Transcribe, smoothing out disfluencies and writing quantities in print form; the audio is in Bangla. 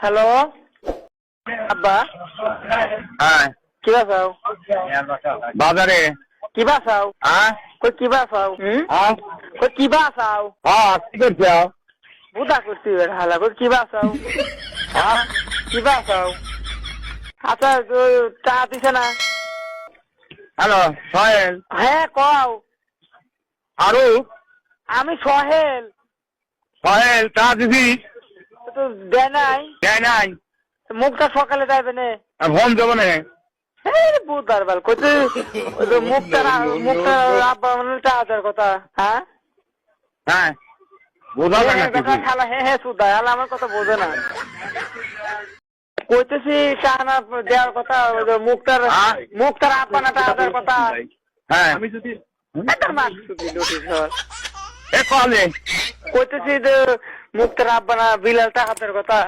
হ্যালো আব্বা। হ্যাঁ কি বাসাও বাজারে। কি বাসাও হ্যাঁ কই কি বাসাও হ্যাঁ কই কি বাসাও হ্যাঁ কি করছো? বুদা করছি হালা কই কি বাসাও হ্যাঁ কি বাসাও। আচ্ছা চা দিছে না? হ্যালো সোহেল। হ্যাঁ কও। আরু আমি সোহেল। সোহেল চা দিবি? তো দেয় নাই। দেয় নাই। মুখটা সকালে যাইবে না। ফোন দেবো না। বুধার বাল কইতে মুখটা আব্বা মানে টাকার কথা। হ্যাঁ হ্যাঁ বোঝা যায় না কিছু। খালা হ্যাঁ হ্যাঁ সুদা হালা আমার কথা বোঝে না। কইতেছি টাকা দেওয়ার কথা মুখটার আব্বা না টাকার কথা। হ্যাঁ এ কলে কইতেছি যে মুখটার আব্বা না বিলাল টাকার কথা।